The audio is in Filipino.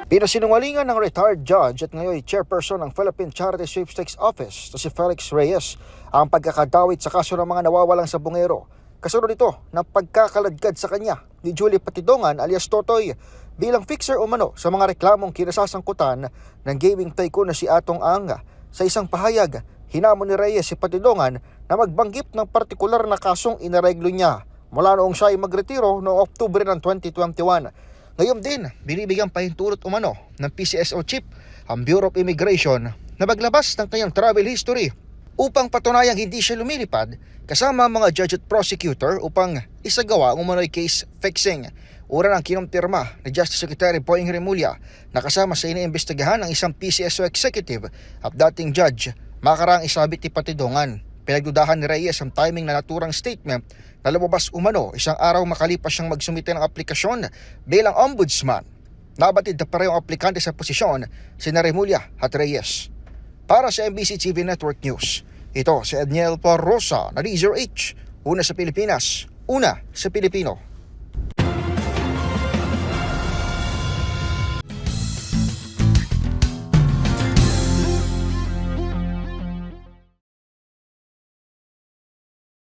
Pinasinungalingan ng retired judge at ngayon chairperson ng Philippine Charity Sweepstakes Office na si Felix Reyes ang pagkakadawit sa kaso ng mga nawawalang sabungero. Kasunod ito ng pagkakaladkad sa kanya ni Julie Patidongan alias Totoy bilang fixer umano sa mga reklamong kinasasangkutan ng gaming tycoon na si Atong Ang. Sa isang pahayag, hinamon ni Reyes si Patidongan na magbanggip ng partikular na kasong inareglo niya mula noong siya ay magretiro noong Oktubre ng 2021. Ngayon din, binibigyan pahintulot umano ng PCSO chief ang Bureau of Immigration na maglabas ng kanyang travel history upang patunayang hindi siya lumilipad kasama ang mga judge at prosecutor upang isagawa ang umano'y case fixing. Una nang kinumpirma ni Justice Secretary Boying Remulla na kasama sa iniimbestigahan ng isang PCSO executive at dating judge makaraang isabit ni Patidongan. Pinagdudahan ni Reyes ang timing na naturang statement na lumabas umano isang araw makalipas siyang magsumite ng aplikasyon bilang ombudsman. Nabatid na parehong aplikante sa posisyon sina Remulla at Reyes. Para sa MBC TV Network News, ito si Edniel Parrosa na Laser H. Una sa Pilipinas, una sa Pilipino.